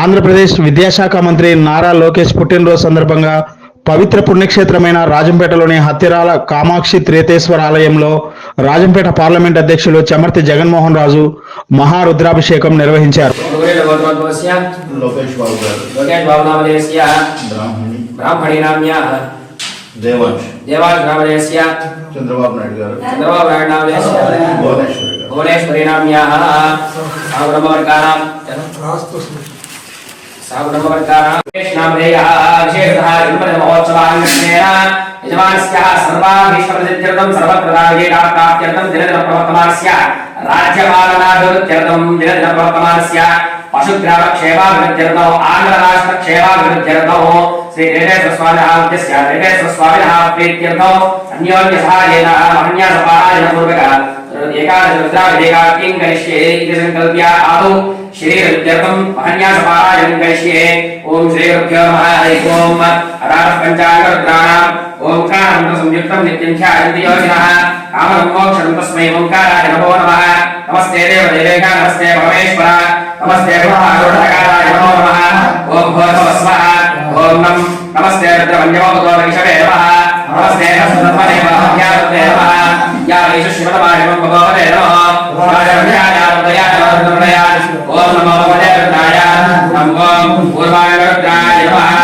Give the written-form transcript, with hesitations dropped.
ఆంధ్రప్రదేశ్ విద్యాశాఖ మంత్రి నారా లోకేష్ పుట్టినరోజు సందర్భంగా పవిత్ర పుణ్యక్షేత్రమైన రాజంపేటలోని హత్తిరాల కామాక్షి త్రేతేశ్వర ఆలయంలో రాజంపేట పార్లమెంట్ అధ్యక్షులు చమర్తి జగన్మోహన్ రాజు మహారుద్రాభిషేకం నిర్వహించారు. చంద్రబాబు నాయుడు భువనేశ్వరి पशुग्राम क्षेमाभिवृद्ध्यर्थौ आंध्र राष्ट्र क्षेमाभिवृद्ध्यर्थौ श्री वेंकटेश्वर स्वामिनः प्रीत्यर्थौ अन्योन्य सहायेन महन्यासपारायण पूर्वक एकादश रुद्राभिषेकां करिष्ये इति संकल्प्य आदौ शरीरविद्यर्थं महन्यासपारायणं करिष्ये। ओम श्री गुरुभ्यो नमः। ओम अराध पंचांग रुद्राणाम् ओंकारं संयुक्तं नित्यं ध्यायन्ति योगिनः कामं मोक्षं तस्मै ओंकाराय नमो नमः। नमस्ते देवदेवेका नमस्ते परमेश्वर नमस्ते महागुणकाराय नमो नमः। ओम भूर्भुवस्वः ओम नमस्ते रुद्रवन्द्यमोदोदविषवे नमः। नमस्ते हस्तधर्मणे महाभ्यावते नमः। या वैश्व शिवतमाय नमः भगवते नमः। राजरम्याय उदयाय नमः। ओम नमो भगवते रुद्राय नमः। ओम पूर्वाय रुद्राय नमः।